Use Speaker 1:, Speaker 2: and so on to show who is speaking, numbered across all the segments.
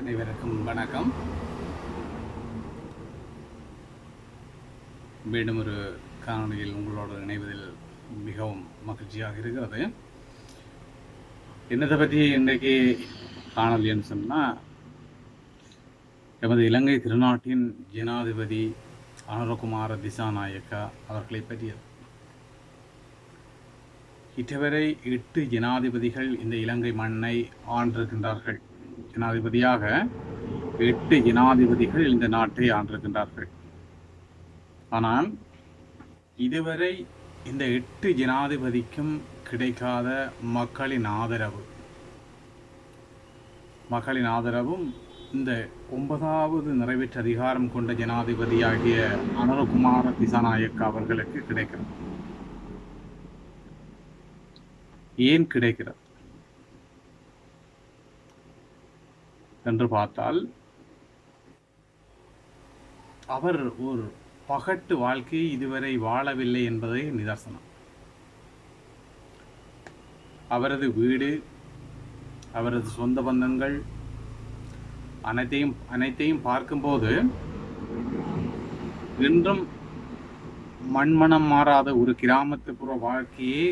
Speaker 1: அனைவருக்கும் வணக்கம். மீண்டும் ஒரு காணொலியில் உங்களோடு இணைவதில் மிகவும் மகிழ்ச்சியாக இருக்கிறது. என்னதை பற்றி இன்றைக்கு காணொலின்னு சொன்னால், எமது இலங்கை திருநாட்டின் ஜனாதிபதி அனுரகுமார திசாநாயக்கா அவர்களை பற்றியது. இதுவரை 8 ஜனாதிபதிகள் இந்த இலங்கை மண்ணை ஆண்டிருக்கின்றார்கள். ஜனாதிபதியாக 8 ஜனாதிபதிகள் இந்த நாட்டை ஆண்டிருக்கின்றார்கள். ஆனால் இதுவரை இந்த 8 ஜனாதிபதிக்கும் கிடைக்காத மக்களின் ஆதரவும் இந்த 9வது நிறைவேற்று அதிகாரம் கொண்ட ஜனாதிபதியாகிய அனுரகுமார திசாநாயக்கா அவர்களுக்கு கிடைக்கிறது. ஏன் கிடைக்கிறது என்று பார்த்தால், அவர் ஒரு பகட்டு வாழ்க்கையை இதுவரை வாழவில்லை என்பதே நிதர்சனம். அவரது வீடு, அவரது சொந்த பந்தங்கள் அனைத்தையும் பார்க்கும்போது இன்றும் மண்மனம் மாறாத ஒரு கிராமத்துப்புற வாழ்க்கையே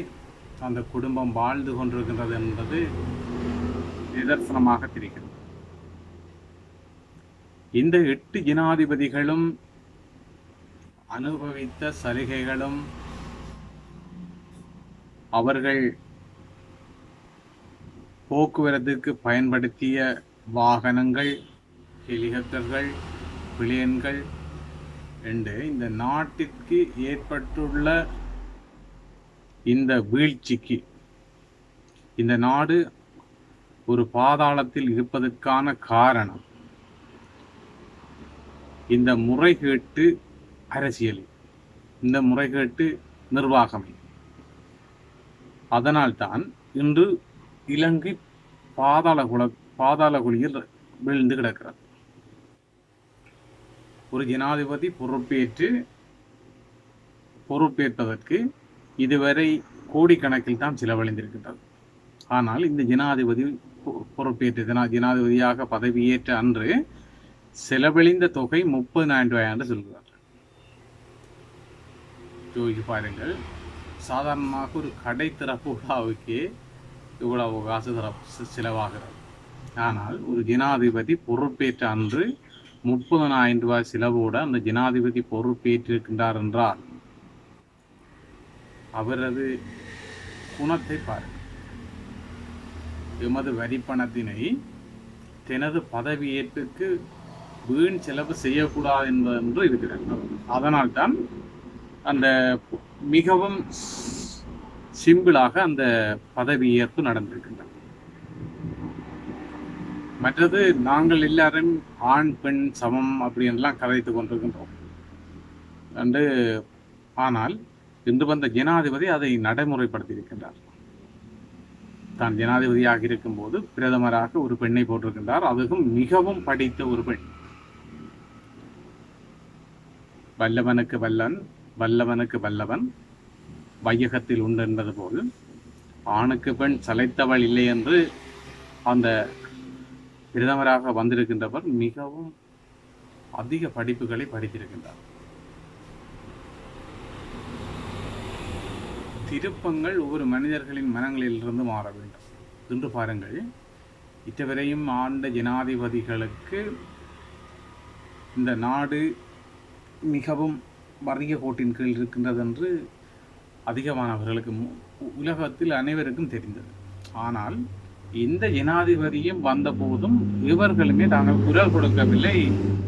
Speaker 1: அந்த குடும்பம் வாழ்ந்து கொண்டிருக்கின்றது என்பது நிதர்சனமாக தெரிகிறது. இந்த 8 ஜனாதிபதிகளும் அனுபவித்த சலுகைகளும், அவர்கள் போக்குவரத்துக்கு பயன்படுத்திய வாகனங்கள், ஹெலிகாப்டர்கள், பிளேன்கள் என்று இந்த நாட்டிற்கு ஏற்பட்டுள்ள இந்த வீழ்ச்சிக்கு, இந்த நாடு ஒரு பாதாளத்தில் இருப்பதற்கான காரணம் இந்த முறைகேட்டு அரசியல், இந்த முறைகேட்டு நிர்வாகமே. அதனால்தான் இன்று இலங்கை பாதாள குழியில் விழுந்து கிடக்கிறது. ஒரு ஜனாதிபதி பொறுப்பேற்பதற்கு இதுவரை கோடிக்கணக்கில் தான் செலவழிந்திருக்கின்றது. ஆனால் இந்த ஜனாதிபதி பொறுப்பேற்ற ஜனாதிபதியாக பதவியேற்ற அன்று செலவழிந்த தொகை 30,000 ரூபாய் என்று சொல்கிறார்கள். யோசிச்சு பாருங்கள், சாதாரணமாக ஒரு கடை திறப்பு விழாவுக்கே இவ்வளவு காசு செலவாகிறது. ஆனால் ஒரு ஜனாதிபதி பொறுப்பேற்ற அன்று 30,000 ரூபாய் செலவோடு அந்த ஜனாதிபதி பொறுப்பேற்றிருக்கின்றார் என்றால் அவரது குணத்தை பாருங்கள். எமது வரிப்பணத்தினை தனது பதவியேற்புக்கு வீண் செலவு செய்யக்கூடாது என்பதென்று இருக்கிறார். அதனால்தான் அந்த மிகவும் சிம்பிளாக அந்த பதவியேற்பு நடந்திருக்கின்றது. மற்றது, நாங்கள் எல்லாரும் ஆண் பெண் சமம் அப்படின்லாம் கதைத்து கொண்டிருக்கின்றோம் என்று. ஆனால் இன்று வந்த ஜனாதிபதி அதை நடைமுறைப்படுத்தி இருக்கின்றார். தான் ஜனாதிபதியாக இருக்கும்போது பிரதமராக ஒரு பெண்ணை போட்டிருக்கின்றார். அதுவும் மிகவும் படித்த ஒரு பெண். வல்லவனுக்கு வல்லன், வல்லவனுக்கு வல்லவன் வையகத்தில் உண்டு என்பது போல் ஆணுக்கு பெண் சளைத்தவள் இல்லை என்று அந்த பிரதமராக வந்திருக்கின்றவர் மிகவும் அதிக படிப்புகளை படித்திருக்கின்றார். திருப்பங்கள் ஒவ்வொரு மனிதர்களின் மனங்களிலிருந்து மாற வேண்டும். இன்று பாருங்கள், இதுவரையும் ஆண்ட ஜனாதிபதிகளுக்கு இந்த நாடு மிகவும் வறிய கோட்டின் கீழ் இருக்கின்றது என்று அதிகமானவர்களுக்கு, உலகத்தில் அனைவருக்கும் தெரிந்தது. ஆனால் இந்த ஜனாதிபதியும் வந்த போதும் இவர்களுமே தாங்கள் குரல் கொடுக்கவில்லை.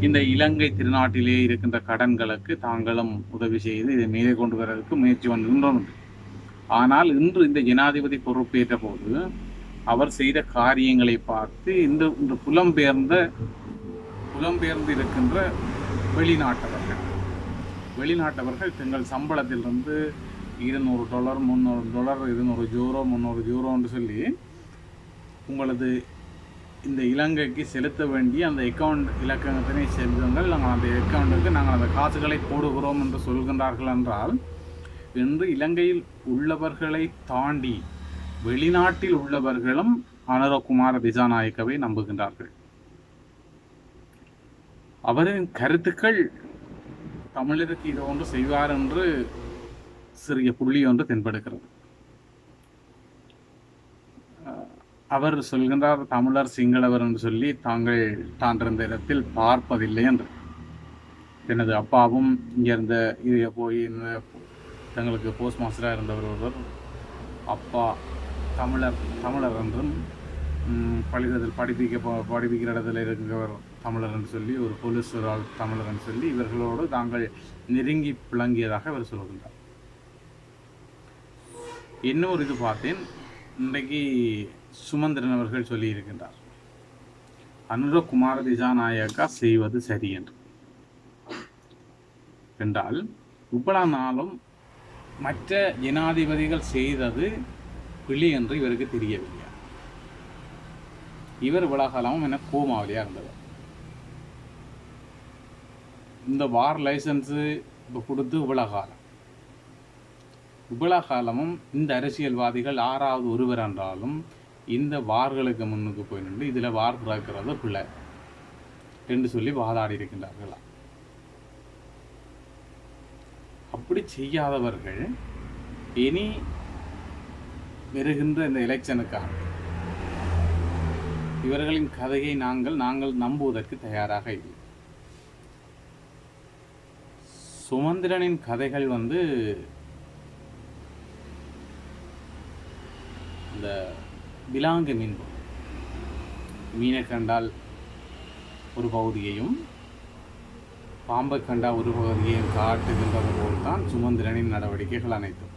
Speaker 1: இந்த இலங்கை திருநாட்டிலே இருக்கின்ற கடன்களுக்கு தாங்களும் உதவி செய்து இதை மேலே கொண்டு வருவதற்கு முயற்சி பண்ணுகின்றோம். ஆனால் இன்று இந்த ஜனாதிபதி பொறுப்பேற்ற போது அவர் செய்த காரியங்களை பார்த்து இந்த புலம்பெயர்ந்து இருக்கின்ற வெளிநாட்டவர்கள் தங்கள் சம்பளத்திலிருந்து $200, $300, €200, €300 என்று சொல்லி உங்களது இந்த இலங்கைக்கு செலுத்த வேண்டிய அந்த அக்கௌண்ட் இலக்கணத்தினை செலுத்துங்கள், நாங்கள் அந்த அக்கௌண்ட்டுக்கு நாங்கள் அந்த காசுகளை போடுகிறோம் என்று சொல்கின்றார்கள். என்றால் இன்று இலங்கையில் உள்ளவர்களை தாண்டி வெளிநாட்டில் உள்ளவர்களும் அனுரகுமார திசாநாயக்கவை நம்புகின்றார்கள். அவரின் கருத்துக்கள் தமிழருக்கு இது ஒன்று செய்வார் என்று சிறிய புள்ளி ஒன்று தென்படுகிறது. அவர் சொல்கின்றார், தமிழர் சிங்களவர் என்று சொல்லி தாங்கள் தான் இருந்த இடத்தில் பார்ப்பதில்லை என்று. எனது அப்பாவும் இங்கிருந்த போய் தங்களுக்கு போஸ்ட் மாஸ்டராக இருந்தவர் ஒருவர், அப்பா தமிழர் என்றும் பள்ளிக்கூடத்தில் படிப்பிக்கிற இடத்துல இருக்கிறவர் தமிழர் என்று சொல்லி, ஒரு போலீஸ் தமிழர் என்று சொல்லி இவர்களோடு தாங்கள் நெருங்கி பிளங்கியதாக அவர் சொல்கின்றார். இன்னொரு இது பார்த்தேன், இன்றைக்கு சுமந்திரன் அவர்கள் சொல்லியிருக்கின்றார், அனுரகுமார திசாநாயக்கா செய்வது சரி என்று. என்றால் இவ்வளவு நாளும் மற்ற ஜனாதிபதிகள் செய்தது பிழை என்று இவருக்கு தெரியவில்லை. இவர் இவ்வளவு என்ன கோமாவிலியா இருந்தவர். இந்த வார் லைசன்ஸு இப்போ கொடுத்து இவ்வளவு காலமும் இந்த அரசியல்வாதிகள் ஆறாவது ஒருவர் என்றாலும் இந்த வார்களுக்கு முன்னுக்கு போய் நின்று இதில் வார் பிறக்கிறது பிள்ளை என்று சொல்லி வாதாடி இருக்கின்றார்களா? அப்படி செய்யாதவர்கள் இனி வருகின்ற இந்த எலெக்ஷனுக்காக இவர்களின் கதையை நாங்கள் நம்புவதற்கு தயாராக இல்லை. சுமந்திரனின் கதைகள் இந்த விலாங்கு மீனை கண்டால் ஒரு பகுதியையும் பாம்பை கண்டா ஒரு பகுதியையும் காட்டுகின்றது போல்தான் சுமந்திரனின் நடவடிக்கைகள் அனைத்தும்.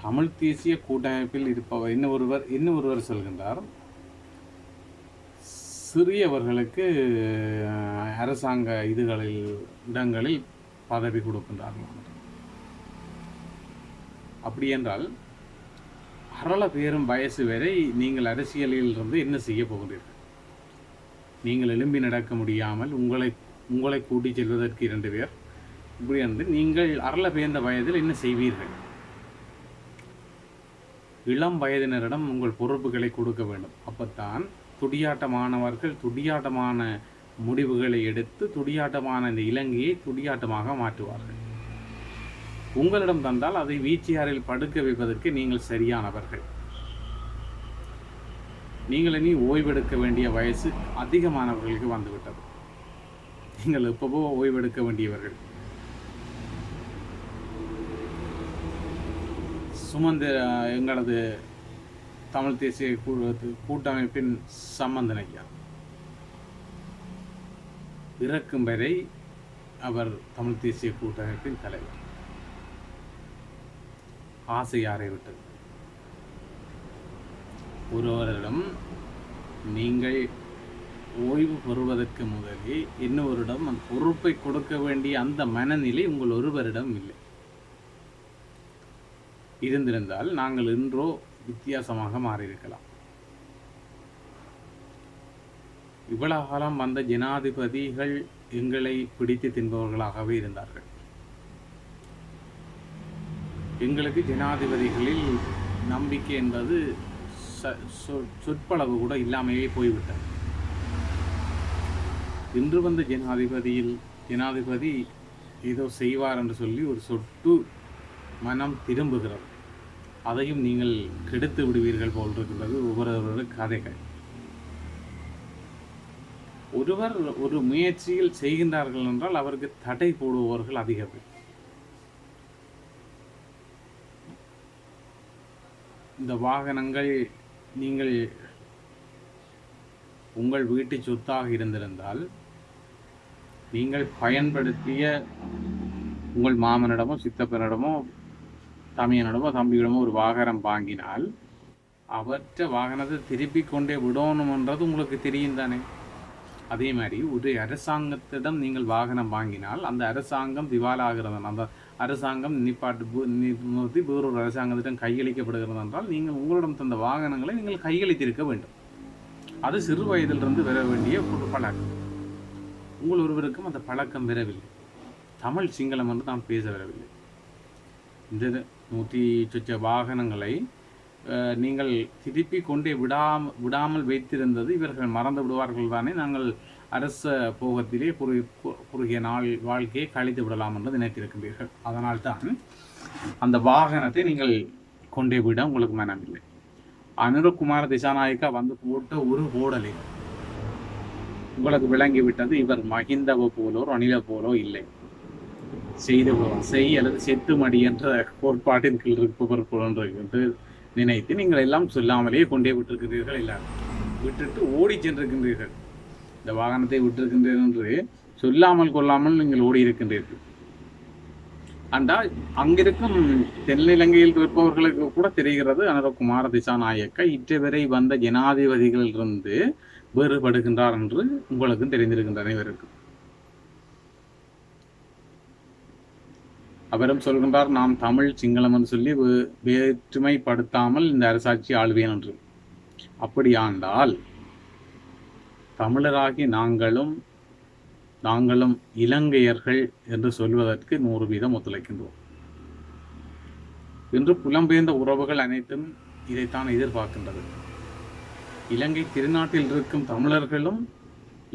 Speaker 1: தமிழ் தேசிய கூட்டமைப்பில் இருப்பவர் இன்னொருவர் சொல்கின்றார், சிறியவர்களுக்கு அரசாங்க இடங்களில் பதவி கொடுக்கின்றார்கள். அப்படி என்றால் அரள பேரும் வயசு வரை நீங்கள் அரசியலில் இருந்து என்ன செய்ய போகிறீர்கள்? நீங்கள் எழும்பி நடக்க முடியாமல் உங்களை கூட்டி செல்வதற்கு 2 பேர் இப்படி வந்து நீங்கள் அரள பேர்ந்த வயதில் என்ன செய்வீர்கள்? இளம் வயதினரிடம் உங்கள் பொறுப்புகளை கொடுக்க வேண்டும். அப்பத்தான் துடியாட்டமானவர்கள் துடியாட்டமான முடிவுகளை எடுத்து துடியாட்டமான இந்த இலங்கையை துடியாட்டமாக மாற்றுவார்கள். உங்களிடம் தந்தால் அதை வீச்சியாரில் படுக்க வைப்பதற்கு நீங்கள் சரியானவர்கள். நீங்கள் இனி ஓய்வெடுக்க வேண்டிய வயசு அதிகமானவர்களுக்கு வந்துவிட்டது. நீங்கள் எப்பவோ ஓய்வெடுக்க வேண்டியவர்கள். எங்களது தமிழ் தேசிய கூட்டமைப்பின் சம்பந்தன் ஐயா இறக்கும் வரை அவர் தமிழ் தேசிய கூட்டமைப்பின் தலைவர். ஆசை யாரை விட்டது? ஒருவரிடம் நீங்கள் ஓய்வு பெறுவதற்கு முதலே இன்னொருடம் அந்த பொறுப்பை கொடுக்க வேண்டிய அந்த மனநிலை உங்கள் ஒருவரிடம் இல்லை. இருந்திருந்தால் நாங்கள் இன்றோ வித்தியாசமாக மாறியிருக்கலாம். இவ்வளவு காலம் வந்த ஜனாதிபதிகள் எங்களை பிடித்து தின்பவர்களாகவே இருந்தார்கள். எங்களுக்கு ஜனாதிபதிகளில் நம்பிக்கை என்பது சொற்பளவு கூட இல்லாமையே போய்விட்டது. இன்று வந்த ஜனாதிபதி ஏதோ செய்வார் என்று சொல்லி ஒரு சொட்டு மனம் திரும்புகிறது. அதையும் நீங்கள் கெடுத்து விடுவீர்கள் போல் இருக்கின்றது ஒவ்வொரு கதைகள். ஒருவர் ஒரு முயற்சியில் செய்கின்றார்கள் என்றால் அவருக்கு தடை போடுபவர்கள் அதிக பேர். இந்த வாகனங்கள் நீங்கள் உங்கள் வீட்டு சொத்தாக இருந்திருந்தால் நீங்கள் பயன்படுத்திய உங்கள் மாமனிடமோ சித்தப்பனிடமோ தமையனிடமோ தம்பியிடமோ ஒரு வாகனம் வாங்கினால் அவற்றை வாகனத்தை திருப்பி கொண்டே விடணும்ன்றது உங்களுக்கு தெரியும் தானே. அதே மாதிரி ஒரு அரசாங்கத்திடம் நீங்கள் வாகனம் வாங்கினால் அந்த அரசாங்கம் திவாலாகிறது, அந்த அரசாங்கம் நிறுத்தி வேறொரு அரசாங்கத்திடம் கையளிக்கப்படுகிறது என்றால் நீங்கள் உங்களிடம் தந்த வாகனங்களை நீங்கள் கையளித்திருக்க வேண்டும். அது சிறு வயதிலிருந்து வர வேண்டிய ஒரு பழக்கம். உங்கள் ஒருவருக்கும் அந்த பழக்கம் வரவில்லை. தமிழ் சிங்களம் என்று நாம் பேச வரவில்லை. இந்த 100 சொச்ச வாகனங்களை நீங்கள் திருப்பி கொண்டே விடாமல் வைத்திருந்தது இவர்கள் மறந்து விடுவார்கள் தானே. நாங்கள் அரச போகத்திலே குறுகிய நாள் வாழ்க்கையை கழித்து விடலாம் என்று நினைத்திருக்கின்றீர்கள். அதனால்தான் அந்த வாகனத்தை நீங்கள் கொண்டே விட உங்களுக்கு மனமில்லை. அனுரகுமார திசாநாயக்கா வந்து போட்ட ஒரு ஓடலை உங்களுக்கு விளங்கிவிட்டது, இவர் மகிந்தவ போலோ ரணில போலோ இல்லை, செய் அல்லது செத்து மடி என்ற கோட்பாட்டின் கீழ் இருப்பவர் என்று நினைத்து நீங்கள் எல்லாம் சொல்லாமலேயே கொண்டே விட்டிருக்கிறீர்கள். எல்லாரும் விட்டுட்டு ஓடி சென்றிருக்கின்றீர்கள். இந்த வாகனத்தை விட்டிருக்கின்றீர்கள் என்று சொல்லாமல் கொள்ளாமல் நீங்கள் ஓடி இருக்கின்றீர்கள். ஆனால் அங்கிருக்கும் தென்னிலங்கையில் இருப்பவர்களுக்கு கூட தெரிகிறது அனுரகுமார திசாநாயக்கா இற்றை வந்த ஜனாதிபதிகளிலிருந்து வேறுபடுகின்றார் என்று உங்களுக்கும் தெரிந்திருக்கின்ற அனைவருக்கும். அவரும் சொல்கின்றார், நாம் தமிழ் சிங்களம் என்று சொல்லி வேற்றுமைப்படுத்தாமல் இந்த அரசாட்சி ஆளுவேன் என்று. அப்படி ஆண்டால் தமிழராகி நாங்களும் இலங்கையர்கள் என்று சொல்வதற்கு 100% ஒத்துழைக்கின்றோம். இன்று புலம்பெயர்ந்த உறவுகள் அனைத்தும் இதைத்தான் எதிர்பார்க்கின்றது. இலங்கை திருநாட்டில் இருக்கும் தமிழர்களும்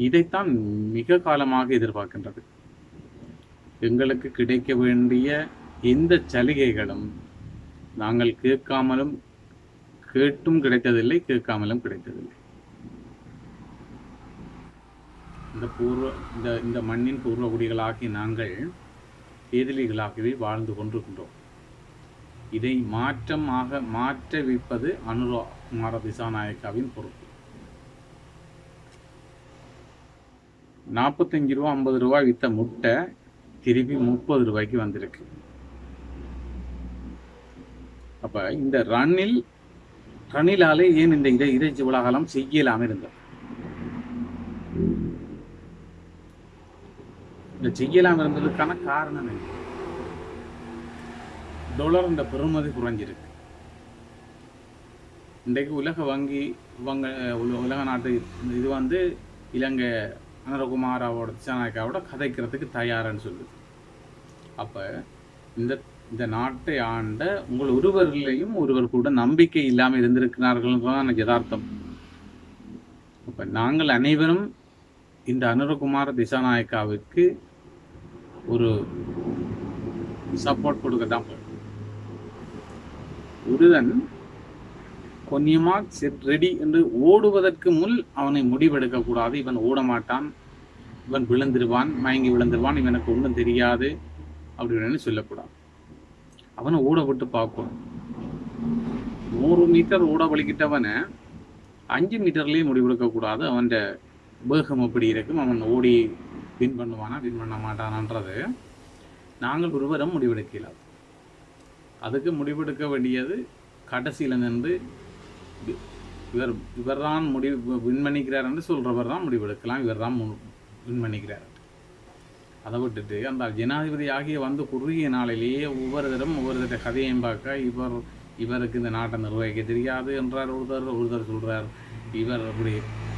Speaker 1: இதைத்தான் மிக காலமாக எதிர்பார்க்கின்றது. எங்களுக்கு கிடைக்க வேண்டிய எந்த சலுகைகளும் நாங்கள் கேட்டும் கிடைத்ததில்லை, கேட்காமலும் கிடைத்ததில்லை. இந்த மண்ணின் பூர்வகுடிகளாகி நாங்கள் எதிரிகளாகவே வாழ்ந்து கொண்டிருக்கின்றோம். இதை மாற்ற வைப்பது அனுரகுமார திசாநாயக்காவின் பொறுப்பு. 45 ரூபா 50 ரூபாய் வித்த முட்டை திருப்பி 30 ரூபாய்க்கு வந்திருக்கு. அப்ப இந்த ரணிலாலே ஏன் இந்த இறைச்சி உலகம் செய்யலாம இருந்தது? இந்த செய்யலாம் இருந்ததுக்கான காரணம் என்ன? டாலர் இந்த பெறுமதி குறைஞ்சிருக்கு. இன்றைக்கு உலக வங்கி உலக நாட்டு இது வந்து இலங்கை அனுரகுமாராவோட திசாநாயக்காவோட கதைக்கிறதுக்கு தயாரான்னு சொல்லுது. அப்போ இந்த நாட்டை ஆண்ட உங்கள் ஒருவரிலையும் ஒருவர் கூட நம்பிக்கை இல்லாமல் இருந்திருக்கிறார்கள் தான் யதார்த்தம். அப்போ நாங்கள் அனைவரும் இந்த அனுரகுமார திசாநாயக்காவிற்கு ஒரு சப்போர்ட் கொடுக்க தான் போகும். ஒருவன் கொஞ்சமா செட் ரெடி என்று ஓடுவதற்கு முன் அவனை முடிவெடுக்க கூடாது. இவன் ஓட மாட்டான், இவன் மயங்கி விழுந்துருவான், இவனுக்கு ஒன்றும் தெரியாது அப்படின்னு சொல்லக்கூடாது. அவனை ஓட விட்டு பார்க்கணும். 100 மீட்டர் ஓட வலிக்கிட்டவனை 5 மீட்டர்லேயே முடிவெடுக்க கூடாது. அவன் வேகம் எப்படி இருக்கும், அவன் ஓடி வின் பண்ணுவானா வின் பண்ண மாட்டானான்றது நாங்கள் ஒருவரும் முடிவெடுக்கலாம். அதுக்கு முடிவெடுக்க வேண்டியது கடைசியில் நின்று இவர் தான் வின் பண்ணிக்கிறார் என்று சொல்றவர் தான் முடிவெடுக்கலாம். இவர் தான் வின் பண்ணிக்கிறார். அதை விட்டுட்டு அந்த ஜனாதிபதி ஆகிய வந்து குறுகிய நாளிலேயே ஒவ்வொருத்தர கதையையும் பார்க்க இவருக்கு இந்த நாட்டை நிர்வகிக்க தெரியாது என்றார் ஒருத்தர் சொல்றார். இவர் அப்படி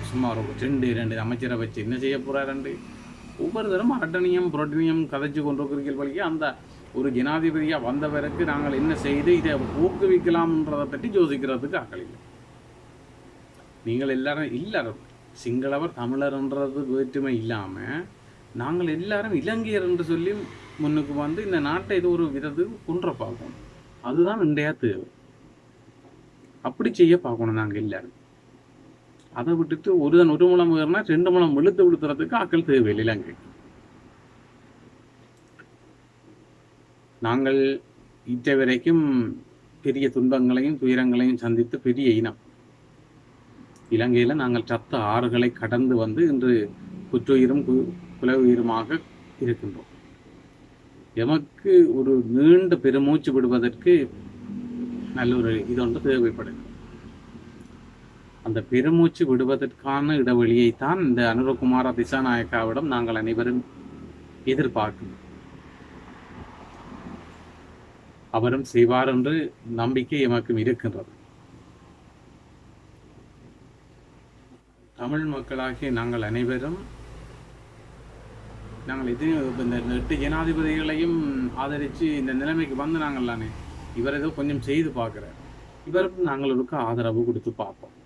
Speaker 1: சும்மா ஒரு 2 அமைச்சரை வச்சு என்ன செய்ய போறாரு? ஒவ்வொருத்தரும் அட்டனியம் புரட்டனியம் கதைச்சு கொண்டிருக்கிறீர்கள் வழியே அந்த ஒரு ஜனாதிபதியாக வந்தவருக்கு நாங்கள் என்ன செய்து இதை ஊக்குவிக்கலாம்ன்றதை பற்றி யோசிக்கிறதுக்கு ஆக்கள் இல்லை. நீங்கள் எல்லாரும் சிங்களவர் தமிழர்ன்றது வேற்றுமை இல்லாமல் நாங்கள் எல்லாரும் இலங்கையர் என்று சொல்லி முன்னுக்கு வந்து இந்த நாட்டை ஏதோ ஒரு விதத்துக்கு கொன்ற பார்க்கணும். அதுதான் இன்றைய தேவை. அப்படி செய்ய பார்க்கணும் நாங்கள் எல்லாரும். அதை விட்டுட்டு ஒரு முழம் ஏறினா 2 முழம் விழுத்துறதுக்கு ஆக்கள் தேவையில்லை. இலங்கை நாங்கள் இற்றை வரைக்கும் பெரிய துன்பங்களையும் துயரங்களையும் சந்தித்து பெரிய இனம். இலங்கையில் நாங்கள் சத்த ஆறுகளை கடந்து வந்து இன்று குற்றுயிரும் குலவுயிருமாக இருக்கின்றோம். எமக்கு ஒரு நீண்ட பெருமூச்சு விடுவதற்கு நல்ல ஒரு இதொன்று தேவைப்படுகிறது. அந்த பெருமூச்சு விடுவதற்கான இடைவெளியைத்தான் இந்த அனுரகுமார திசாநாயக்காவிடம் நாங்கள் அனைவரும் எதிர்பார்க்கிறோம். அவரும் செய்வார் என்று நம்பிக்கை எமக்கும் இருக்கின்றது. தமிழ் மக்களாகிய நாங்கள் அனைவரும் நாங்கள் இந்த 8 ஜனாதிபதிகளையும் ஆதரித்து இந்த நிலைமைக்கு வந்து நாங்கள்லானே இவர் ஏதோ கொஞ்சம் செய்து பார்க்குறார். இவருக்கும் நாங்கள் ஒரு ஆதரவு கொடுத்து பார்ப்போம்.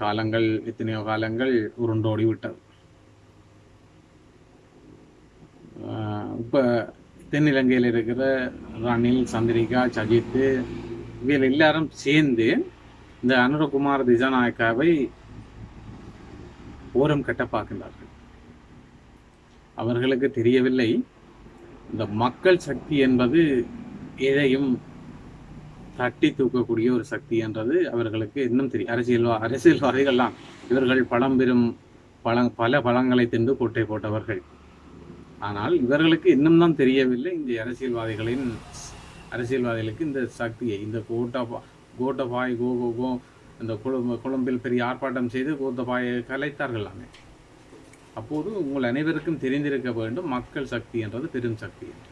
Speaker 1: காலங்கள் எத்தனையோ காலங்கள் உருண்டோடி விட்டது. இப்போ தென்னிலங்கையில் இருக்கிற ரணில், சந்திரிகா, சஜித் இவர்கள் எல்லாரும் சேர்ந்து இந்த அனுரகுமார் திசாநாயக்காவை ஓரம் கட்ட பார்க்கின்றார்கள். அவர்களுக்கு தெரியவில்லை இந்த மக்கள் சக்தி என்பது எதையும் தட்டி தூக்கக்கூடிய ஒரு சக்தி என்றது அவர்களுக்கு இன்னும் தெரியும். அரசியல்வாதிகள்லாம் இவர்கள் பல பழங்களை தின்று கொட்டை போட்டவர்கள். ஆனால் இவர்களுக்கு இன்னும் தான் தெரியவில்லை இந்த அரசியல்வாதிகளுக்கு இந்த சக்தியை, இந்த கோட்டபாய் இந்த கொழும்பில் பெரிய ஆர்ப்பாட்டம் செய்து கோத்தபாயை கலைத்தார்கள். அப்போது உங்கள் அனைவருக்கும் தெரிந்திருக்க வேண்டும் மக்கள் சக்தி என்றது பெரும் சக்தி என்று.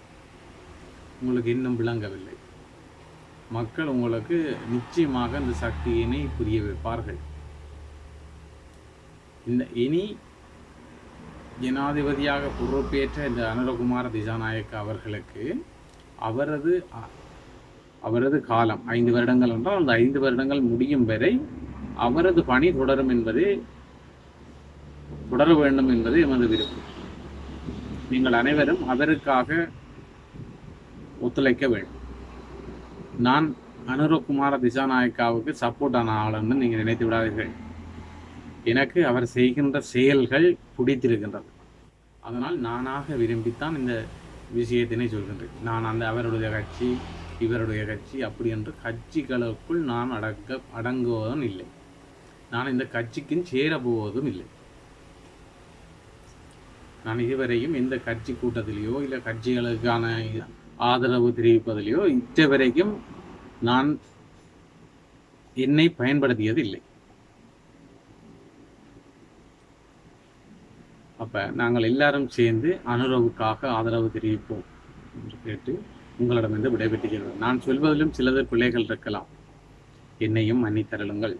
Speaker 1: உங்களுக்கு இன்னும் விளங்கவில்லை. மக்கள் உங்களுக்கு நிச்சயமாக இந்த சக்தியினை புரிய வைப்பார்கள். இனி ஜனாதிபதியாக பொறுப்பேற்ற இந்த அனுரகுமார திசாநாயக்க அவர்களுக்கு அவரது காலம் 5 வருடங்கள் என்றால் அந்த 5 வருடங்கள் முடியும் வரை அவரது பணி தொடர வேண்டும் என்பது எமது விருப்பம். நீங்கள் அனைவரும் அவருக்காக ஒத்துழைக்க வேண்டும். நான் அனுரகுமார திசாநாயக்காவுக்கு சப்போர்ட்டான ஆளுன்னு நீங்கள் நினைத்து விடாதீர்கள். எனக்கு அவர் செய்கின்ற செயல்கள் பிடித்திருக்கின்றது. அதனால் நானாக விரும்பித்தான் இந்த விஷயத்தினை சொல்கின்றேன். நான் அவருடைய கட்சி இவருடைய கட்சி அப்படி என்று கட்சிகளுக்குள் நான் அடங்குவதும் இல்லை. நான் இந்த கட்சிக்கும் சேரப்போவதும் இல்லை. நான் இதுவரையும் எந்த கட்சி கூட்டத்திலேயோ இல்லை கட்சிகளுக்கான ஆதரவு தெரிவிப்பதிலேயோ இதுவரைக்கும் நான் என்னை பயன்படுத்தியது இல்லை. அப்போ நாங்கள் எல்லாரும் சேர்ந்து அனுரவுக்காக ஆதரவு தெரிவிப்போம் என்று கேட்டு உங்களிடமிருந்து விடைபெற்றுகிறேன். நான் சொல்வதிலும் சிலது பிள்ளைகள் இருக்கலாம், என்னையும் மன்னித்தருளுங்கள்.